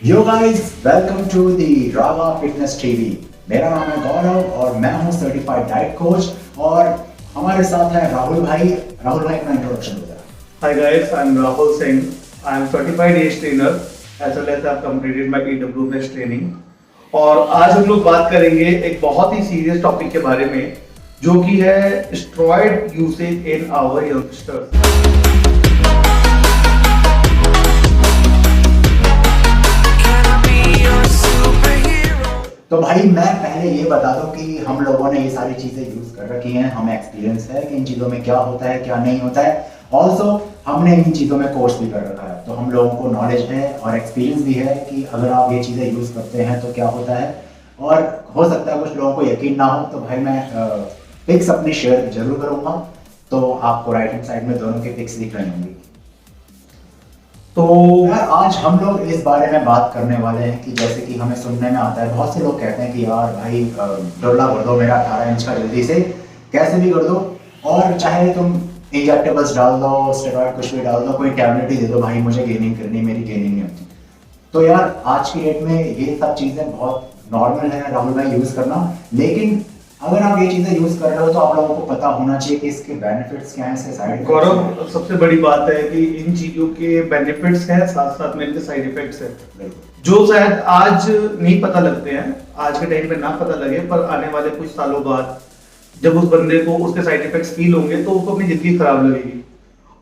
Yo guys, welcome to the Rawa fitness TV. मेरा नाम है गौरव और मैं हूं सर्टिफाइड डाइट कोच। और हमारे साथ है राहुल भाई। राहुल भाई अपना इंट्रोडक्शन दो जरा। Hi guys, I'm Rahul Singh. I'm certified age trainer as well as I've completed my EWS training. और आज हम लोग बात करेंगे एक बहुत ही सीरियस टॉपिक के बारे में जो कि है steroid usage in our youngsters. तो भाई मैं पहले ये बता दूं कि हम लोगों ने ये सारी चीजें यूज कर रखी हैं, हमें एक्सपीरियंस है कि इन चीजों में क्या होता है क्या नहीं होता है। ऑल्सो हमने इन चीजों में कोर्स भी कर रखा है, तो हम लोगों को नॉलेज है और एक्सपीरियंस भी है कि अगर आप ये चीजें यूज करते हैं तो क्या होता है। और हो सकता है कुछ लोगों को यकीन ना हो, तो भाई मैं पिक्स अपनी शेयर जरूर करूंगा, तो आपको राइट हैंड साइड में दोनों की पिक्स दिख रही होंगी। तो यार आज हम लोग इस बारे में बात करने वाले हैं कि जैसे कि हमें सुनने में आता है, बहुत से लोग कहते हैं कि यार भाई डोला कर दो मेरा 18 इंच का जल्दी से, कैसे भी कर दो, और चाहे तुम इंजेक्टेबल्स डाल दो, स्टेरॉइड कुछ भी डाल दो, कोई टैबलेट ही दे दो, भाई मुझे गेनिंग करनी, मेरी गेनिंग नहीं होती। तो यार आज की डेट में ये सब चीज़ें बहुत नॉर्मल है राहुल भाई यूज़ करना। लेकिन अगर आप ये चीज़ें यूज़ कर रहे हो तो आप लोगों को पता होना चाहिए कि इसके बेनिफिट्स क्या हैं, इसके साइड गौरव, सबसे बड़ी बात है कि इन चीजों के बेनिफिट्स हैं, साथ साथ में इनके साइड इफेक्ट्स हैं जो शायद आज नहीं पता लगते हैं, आज के टाइम पे ना पता लगे, पर आने वाले कुछ सालों बाद जब उस बंदे को उसके साइड इफेक्ट्स फील होंगे तो उसको अपनी जिंदगी खराब लगेगी।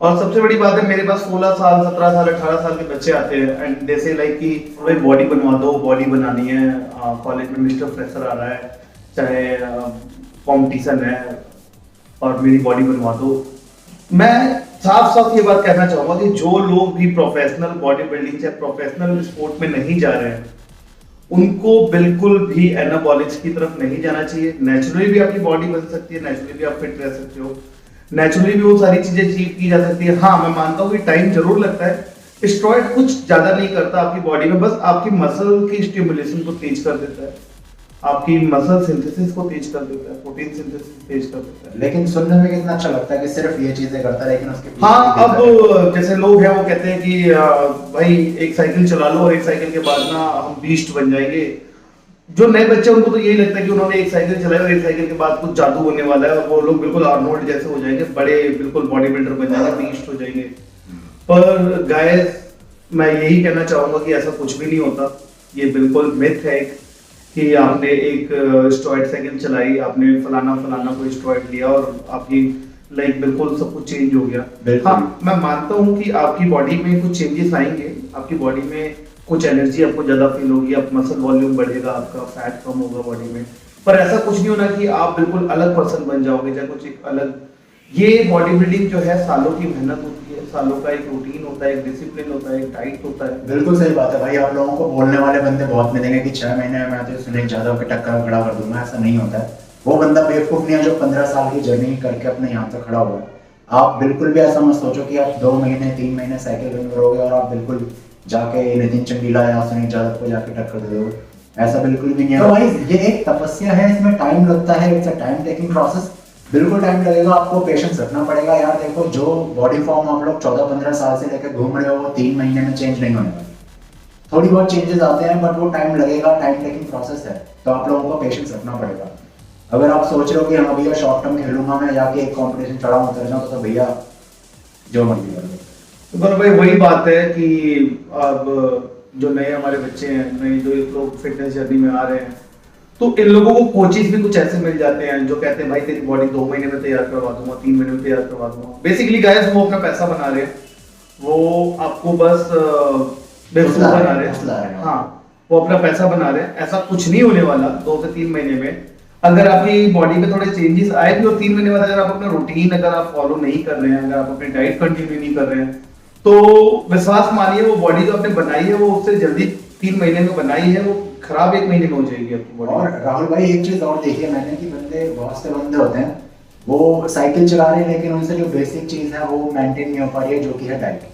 और सबसे बड़ी बात है, मेरे पास 16 साल 17 साल 18 साल के बच्चे आते हैं एंड दे से लाइक कि भाई बॉडी बनवा दो, बॉडी बनानी है, कॉलेज में मिस्टर फ्रेशर आ रहा है, चाहे कंपटीशन है और मेरी बॉडी बनवा दो। मैं साफ साफ ये बात कहना चाहूंगा कि जो लोग भी प्रोफेशनल बॉडी बिल्डिंग या प्रोफेशनल स्पोर्ट में नहीं जा रहे हैं उनको बिल्कुल भी एनाबॉलिक्स की तरफ नहीं जाना चाहिए। नेचुरली भी आपकी बॉडी बन सकती है, नेचुरली भी आप फिट रह सकते हो, नेचुरली भी वो सारी चीजें अचीव की जा सकती है। हाँ, मैं मानता हूँ कि टाइम जरूर लगता है। स्टेरॉइड कुछ ज्यादा नहीं करता आपकी बॉडी में, बस आपकी मसल की स्टिमुलेशन को तेज कर देता है, आपकी मसल सिंथेसिस को तेज कर देता है, प्रोटीन सिंथेसिस तेज कर देता है। लेकिन सुनने में कितना अच्छा लगता है कि सिर्फ ये चीजें करता है, लेकिन उसके पीछे हाँ, अब जैसे लोग हैं वो कहते हैं कि भाई एक साइकिल चला लो और एक साइकिल के बाद ना हम बीस्ट बन जाएंगे। जो नए बच्चे उनको तो यही लगता है कि उन्होंने एक साइकिल चलाई और एक साइकिल के बाद कुछ जादू होने वाला है और वो लोग बिल्कुल आर्नोल्ड जैसे हो जाएंगे, बड़े बिल्कुल बॉडी बिल्डर बन जाएंगे, बीस्ट हो जाएंगे। पर गाइस, मैं यही कहना चाहूंगा कि ऐसा कुछ भी नहीं होता। ये बिल्कुल मिथ है कि आपने एक स्टेरॉइड साइकिल चलाई, आपने फलाना फलाना कोई स्टेरॉइड लिया और आपकी लाइक बिल्कुल सब कुछ चेंज हो गया। हाँ, मैं मानता हूँ कि आपकी बॉडी में कुछ चेंजेस आएंगे, आपकी बॉडी में कुछ एनर्जी आपको ज्यादा फील होगी, आप मसल वॉल्यूम बढ़ेगा, आपका फैट कम होगा बॉडी में, पर ऐसा कुछ नहीं होना कि आप बिल्कुल अलग पर्सन बन जाओगे या कुछ एक अलग। ये बॉडी बिल्डिंग जो है सालों की मेहनत होती है, सालों का एक रूटीन होता है, एक डिसिप्लिन होता है, एक डाइट होता है। बिल्कुल सही बात है भाई। आप लोगों को बोलने वाले बंदे बहुत मिलेंगे कि 6 महीने में मैं तो सुनील यादव के टक्कर खड़ा कर दूंगा, ऐसा नहीं होता है। वो बंदा बेवकूफ नहीं है जो 15 साल की जर्नी करके अपने यहाँ तक खड़ा हुआ है। आप बिल्कुल भी ऐसा मत सोचो कि आप 2 महीने 3 महीने साइकिल रन करोगे और आप बिल्कुल जाके नितिन चंडीला या सुनील यादव को जाके टक्कर दे दोगे, ऐसा बिल्कुल भी नहीं है। तो भाई ये एक तपस्या है, इसमें टाइम लगता है, it's a time taking process. बिल्कुल टाइम लगेगा, आपको पेशेंस रखना पड़ेगा। यार देखो, जो बॉडी फॉर्म आप लोग 14-15 साल से लेकर घूम रहे हो वो 3 महीने में चेंज नहीं होने वाली। थोड़ी बहुत चेंजेस आते हैं बट वो टाइम लगेगा, टाइम टेकिंग प्रोसेस है, तो आप लोगों को पेशेंस रखना पड़ेगा। अगर आप सोच रहे हो कि हाँ भैया शॉर्ट टर्म खेलूंगा मैं, जाके एक कॉम्पिटिशन चढ़ा उतर जाऊँ, तो भैया जो मर्जी कर लो। तो भाई वही बात है कि अब जो नए हमारे बच्चे हैं, नए जो लोग फिटनेस जर्नी में आ रहे हैं, तो इन लोगों को कोचेस भी कुछ ऐसे मिल जाते हैं जो कहते हैं भाई तेरी बॉडी 2 महीने में तैयार करवा दूंगा, 3 महीने में तैयार करवा दूंगा। बेसिकली गाइस, वो अपना पैसा बना रहे हैं, वो आपको बस बेवकूफ बना रहे हैं। हाँ, वो अपना पैसा बना रहे हैं। ऐसा कुछ नहीं होने वाला 2 से 3 महीने में। अगर आपकी बॉडी में थोड़े चेंजेस आए भी और 3 महीने बाद अगर आप अपना रूटीन अगर आप फॉलो नहीं कर रहे हैं, अगर आप अपनी डाइट कंटिन्यू नहीं कर रहे हैं, तो विश्वास मानिए वो बॉडी जो आपने बनाई है वो उससे जल्दी 3 महीने में बनाई है, वो खराब 1 महीने में हो जाएगी आपकी बॉडी। और राहुल भाई एक चीज और देखिए मैंने कि बंदे, बहुत से बंदे होते हैं वो साइकिल चला रहे हैं लेकिन उनसे जो बेसिक चीज है वो मेंटेन नहीं हो पा रही है, जो कि है डाइट।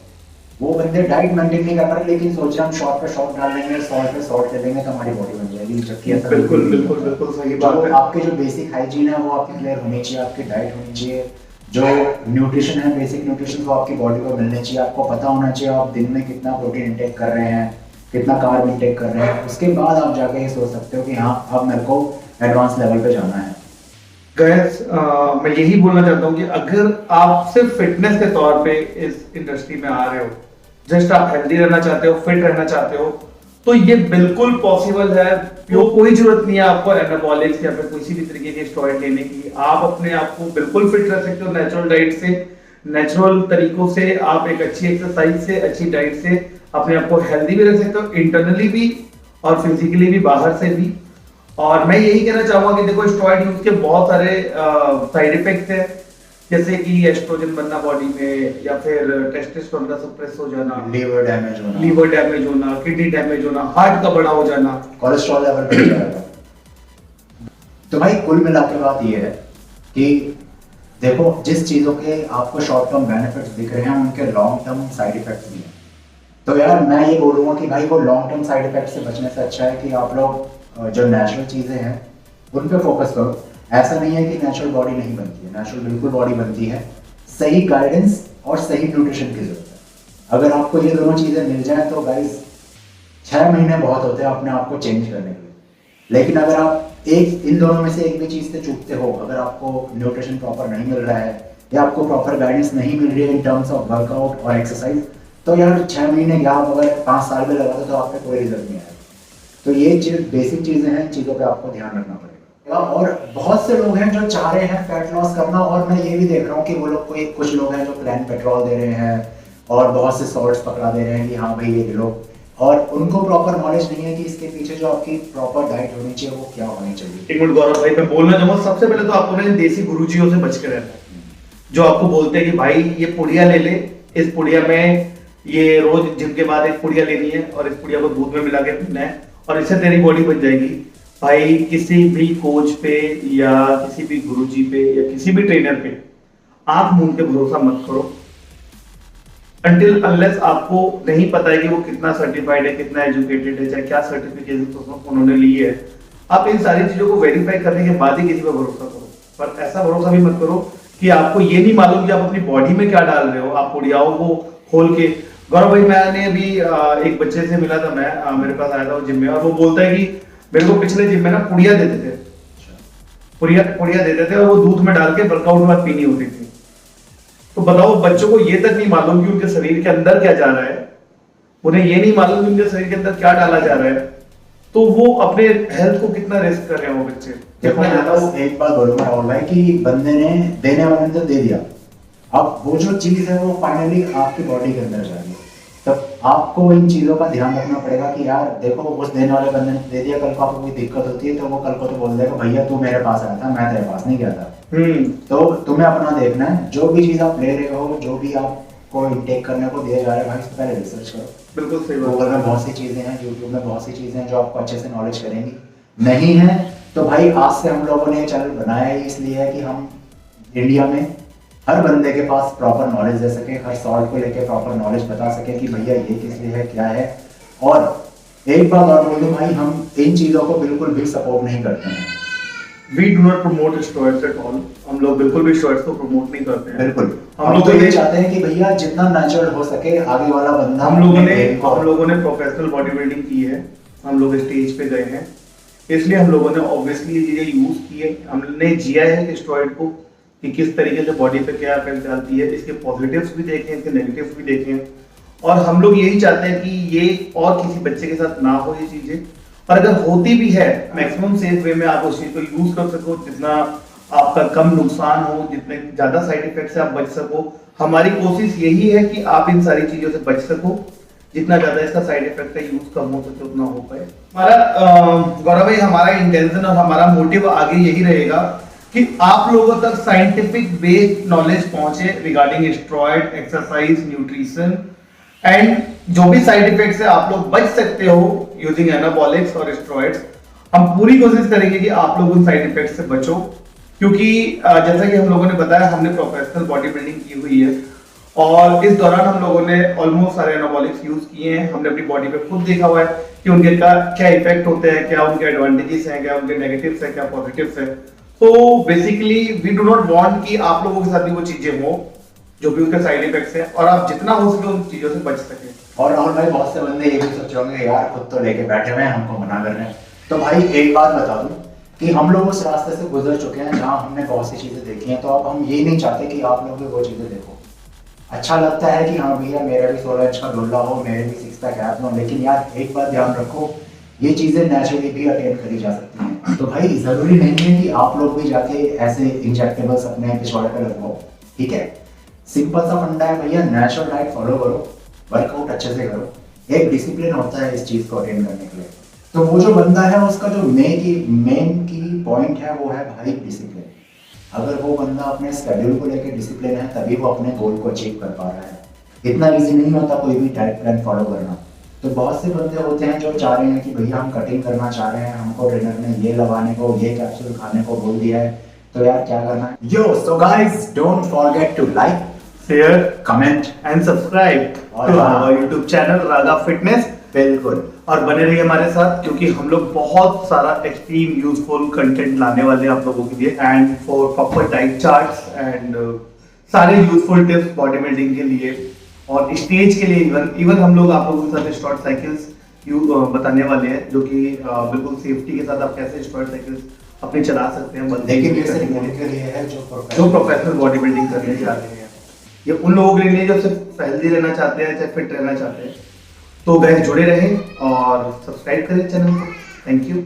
वो बंदे डाइट मेंटेन नहीं कर पा रहे, लेकिन सोच रहे हम शॉर्ट पे शॉर्ट डाल देंगे, शॉर्ट पे शॉर्ट ले लेंगे तो हमारी बॉडी बन जाएगी, जबकि ऐसा बिल्कुल बिल्कुल बिल्कुल सही बात है। आपके जो बेसिक हाइजीन है वो आपकी क्लियर होनी चाहिए, आपकी डाइट होनी चाहिए, जो न्यूट्रिशन है, बेसिक न्यूट्रिशन वो आपकी बॉडी को मिलनी चाहिए। आपको पता होना चाहिए आप दिन में कितना प्रोटीन इंटेक कर रहे हैं, कितना कार्ब इंटेक कर रहे हैं, उसके बाद आप जाके ये सोच सकते हो कि हाँ अब मेरे को एडवांस लेवल पे जाना है। गैस मैं यही बोलना चाहता हूँ कि अगर आप सिर्फ फिटनेस के तौर पे इस इंडस्ट्री में आ रहे हो, जस्ट आप हेल्दी रहना चाहते हो, फिट रहना चाहते हो, तो ये बिल्कुल पॉसिबल है। कोई जरूरत नहीं है आपको एनाबॉलिक्स या फिर किसी भी तरीके के स्टेरॉइड लेने की। आप अपने आप को बिल्कुल फिट रख सकते हो नेचुरल डाइट से, नेचुरल तरीकों से। आप एक अच्छी एक्सरसाइज से, अच्छी डाइट से अपने आप को हेल्दी भी रख सकते हो, इंटरनली भी और फिजिकली भी, बाहर से भी। और मैं यही कहना चाहूंगा कि देखो स्टेरॉइड यूज के बहुत सारे साइड इफेक्ट्स हैं, जैसे कि एस्ट्रोजन बनना बॉडी में, या फिर टेस्टोस्टेरोन का सप्रेस हो जाना, लीवर डैमेज होना, किडनी डैमेज होना, हार्ट का बड़ा हो जाना, कोलेस्ट्रॉल लेवल बढ़ जाएगा। तो भाई कुल मिला के बात ये है कि देखो जिस चीजों के आपको शॉर्ट टर्म बेनिफिट्स दिख रहे हैं उनके लॉन्ग टर्म साइड इफेक्ट्स भी हैं। तो यार मैं ये बोलूंगा कि भाई वो लॉन्ग टर्म साइड इफेक्ट से बचने से अच्छा है कि आप लोग जो नेचुरल चीजें हैं उन पे फोकस करो। ऐसा नहीं है कि नेचुरल बॉडी नहीं बनती है, नेचुरल बिल्कुल बॉडी बनती है, सही गाइडेंस और सही न्यूट्रिशन की जरूरत है। अगर आपको ये दोनों चीजें मिल जाए तो गाइस 6 महीने बहुत होते हैं अपने आप को चेंज करने के लिए। लेकिन अगर आप इन दोनों में से एक भी चीज से चूकते हो, अगर आपको न्यूट्रिशन प्रॉपर नहीं मिल रहा है या आपको प्रॉपर गाइडेंस नहीं मिल रही है इन टर्म्स ऑफ वर्कआउट और एक्सरसाइज, तो यार 6 महीने या अगर 5 साल में लगा तो आप पे कोई रिजल्ट नहीं आएगा। तो ये बेसिक चीजें हैं, चीजों पे आपको ध्यान रखना पड़ेगा। और बहुत से लोग हैं जो चाह रहे हैं फैट लॉस करना, और मैं ये भी देख रहा हूँ कि वो लोग कुछ लोग हैं जो प्लान पेट्रोल दे रहे हैं और बहुत से सॉल्ट्स पकड़ा दे रहे हैं कि हाँ भाई ये लो, और उनको प्रॉपर नॉलेज नहीं है कि इसके पीछे जो आपकी प्रॉपर डाइट होनी चाहिए वो क्या होनी चाहिए। एक मिनट गौरव भाई, मैं बोलना चाहूंगा सबसे पहले तो आपको ना देसी गुरुजियों से बच के रहना है, जो आपको बोलते हैं कि भाई ये पुड़िया ले ले, इस पुड़िया में ये रोज जिम के बाद एक पुड़िया लेनी है और इस पुड़िया को दूध में मिला के पीना है और इससे तेरी बॉडी बन जाएगी। भाई किसी भी कोच पे या किसी भी गुरुजी पे या किसी भी ट्रेनर पे आप मुंह पे भरोसा मत करो, अनटिल अनलेस आपको नहीं पता है कि वो कितना सर्टिफाइड है, कितना एजुकेटेड है, चाहे क्या सर्टिफिकेशन उन्होंने ली है। आप इन सारी चीजों को वेरीफाई करने के बाद ही किसी पर भरोसा करो। पर ऐसा भरोसा भी मत करो कि आपको ये नहीं मालूम कि आप अपनी बॉडी में क्या डाल रहे हो। आप पुड़ियाओं को खोल के, गौरव भाई मैंने अभी एक बच्चे से मिला था, मैं मेरे पास आया था जिम में, और वो बोलता है कि मेरे को पिछले जिम में ना पुड़िया देते थे, पुड़िया देते थे और वो दूध में डाल के वर्कआउट में पीनी होती थी। तो बताओ बच्चों को ये तक नहीं मालूम कि उनके शरीर के अंदर क्या जा रहा है, उन्हें ये नहीं मालूम कि उनके शरीर के अंदर क्या डाला जा रहा है, तो वो अपने हेल्थ को कितना रिस्क कर रहे हैं वो बच्चे। देखो मैं बस एक बात बोलूंगा राहुल भाई कि बंदे ने देने वाले ने तो दे दिया, अब वो जो चीज है वो फाइनली आपकी बॉडी के अंदर जाएगी। तब आपको इन चीजों का ध्यान रखना पड़ेगा कि यार देखो उस देने वाले बंदे ने दे दिया, कल को आपको कोई दिक्कत होती है तो वो कल को तो बोल देगा भैया तू मेरे पास आया था, मैं तेरे पास नहीं गया था। तो तुम्हें अपना देखना है, जो भी चीज आप ले रहे हो, जो भी आपको इंटेक करने को दिया जा रहा है भाई उससे पहले रिसर्च करो। बिल्कुल सही बात। गूगल में बहुत सी चीजें हैं, यूट्यूब में बहुत सी चीजें हैं जो आपको अच्छे से नॉलेज करेंगी। नहीं है तो भाई आज से हम लोगों ने चैनल बनाया है इसलिए है कि हम इंडिया में हर बंदे के पास प्रॉपर नॉलेज दे सके, हर सॉल्ट को लेके प्रॉपर नॉलेज बता सके कि भैया ये किस लिए है, क्या है। और एक बात और बोल दूं भाई, हम इन चीजों को बिल्कुल भी सपोर्ट नहीं करते हैं। We do not promote steroids at all. हम लोग बिल्कुल भी steroids को प्रमोट नहीं करते हैं। बिल्कुल हम लोग ये चाहते हैं कि भैया जितना नेचुरल हो सके आगे वाला बंदा। हम लोगों ने प्रोफेशनल बॉडी बिल्डिंग की है, हम लोग स्टेज पे गए हैं, इसलिए हम लोगों ने ऑब्वियसली ये चीजें यूज की है। हमने जिया है स्टेरॉइड को कि किस तरीके से बॉडी पे क्या इफेक्ट डालती है, इसके पॉजिटिव्स भी देखे हैं, इसके नेगेटिव्स भी देखे हैं, और हम लोग यही चाहते हैं कि ये और किसी बच्चे के साथ ना हो ये चीजें, और अगर होती भी है मैक्सिमम सेफ वे में आप उस चीज को यूज कर सको, जितना आपका कम नुकसान हो, जितने ज्यादा साइड इफेक्ट से आप बच सको। हमारी कोशिश यही है कि आप इन सारी चीजों से बच सको, जितना ज्यादा इसका साइड इफेक्ट का यूज कम हो सके उतना हो पाए। हमारा गौरव भाई, हमारा इंटेंशन और हमारा मोटिव आगे यही रहेगा कि आप लोगों तक साइंटिफिक बेस्ड नॉलेज पहुंचे regarding steroid, exercise, nutrition and जो भी साइड इफेक्ट से आप लोग बच सकते हो यूजिंग एनाबॉलिक्स और स्टेरॉइड्स। हम पूरी कोशिश करेंगे कि आप लोग उन साइड इफेक्ट से बचो, क्योंकि जैसा कि हम लोगों ने बताया हमने प्रोफेशनल बॉडी बिल्डिंग की हुई है और इस दौरान हम लोगों ने ऑलमोस्ट सारे एनाबॉलिक्स यूज किए हैं। हमने अपनी बॉडी पे खुद देखा हुआ है कि उनके क्या इफेक्ट होते हैं, क्या उनके एडवांटेजेस हैं, क्या उनके नेगेटिव्स हैं, क्या पॉजिटिव्स हैं। तो basically we do not want कि आप लोगों के साथ भी वो चीजें हो जो भी उनके साइड इफेक्ट्स हैं, और आप जितना हो सके उन चीजों से बच सके। और राहुल भाई बहुत से बंदे ये भी सोच रहे होंगे यार खुद तो लेके बैठे हुए हैं, हमको मना कर रहे हैं। तो भाई एक बात बता दूं कि हम लोग उस रास्ते से गुजर चुके हैं जहां हमने बहुत सी चीजें देखी हैं, तो अब हम ये नहीं चाहते कि आप लोग भी वो चीजें देखो। अच्छा लगता है कि हाँ भैया मेरा भी 16 इंच का डोला हो, मेरे भी 6 पैक ऐप हो, लेकिन यार एक बात ध्यान रखो, ये चीजें नेचुरली भी अटेन करी जा सकती हैं। तो भाई जरूरी नहीं है कि आप लोग भी जाके ऐसे इंजेक्टेबल्स अपने पिछवाड़े पे लगवाओ, ठीक है। सिंपल सा फंडा है भैया, नेचुरल डाइट फॉलो करो, वर्कआउट अच्छे से करो, एक डिसिप्लिन होता है इस चीज को अटेन करने के लिए। तो वो जो बंदा है उसका जो मेन की पॉइंट है वो है भाई डिसिप्लिन। अगर वो बंदा अपने शेड्यूल को लेकर डिसिप्लिन है तभी वो अपने गोल को अचीव कर पा रहा है। इतना इजी नहीं होता कोई भी डाइट प्लान फॉलो करना। तो बहुत से बंदे होते हैं जो चाह रहे हैं कि भैया हम कटिंग करना चाह रहे हैं, हमको ट्रेनर ने ये लगाने को, ये कैप्सूल खाने को बोल दिया है, तो यार क्या करना है। Yo so guys don't forget to like, share comment and subscribe to our YouTube channel Raga fitness. बिल्कुल, और बने रहिए हमारे साथ क्योंकि हम लोग बहुत सारा एक्सट्रीम यूजफुल कंटेंट लाने वाले हैं आप लोगों के लिए, and for proper diet charts and सारे यूजफुल टिप्स बॉडी बिल्डिंग के लिए और स्टेज के लिए। इवन हम लोग आप लोगों के साथ शॉर्ट साइकिल्स बताने वाले हैं जो कि बिल्कुल सेफ्टी के साथ आप कैसे शॉर्ट साइकिल्स अपने चला सकते हैं। लेकिन ये सिर्फ उन्हीं के लिए है जो प्रोफेशनल बॉडी बिल्डिंग करने जा रहे हैं, ये उन लोगों के लिए जो सिर्फ हेल्दी रहना चाहते हैं, चाहे फिट रहना चाहते हैं। तो गाइस जुड़े रहें और सब्सक्राइब करें चैनल को। Thank you.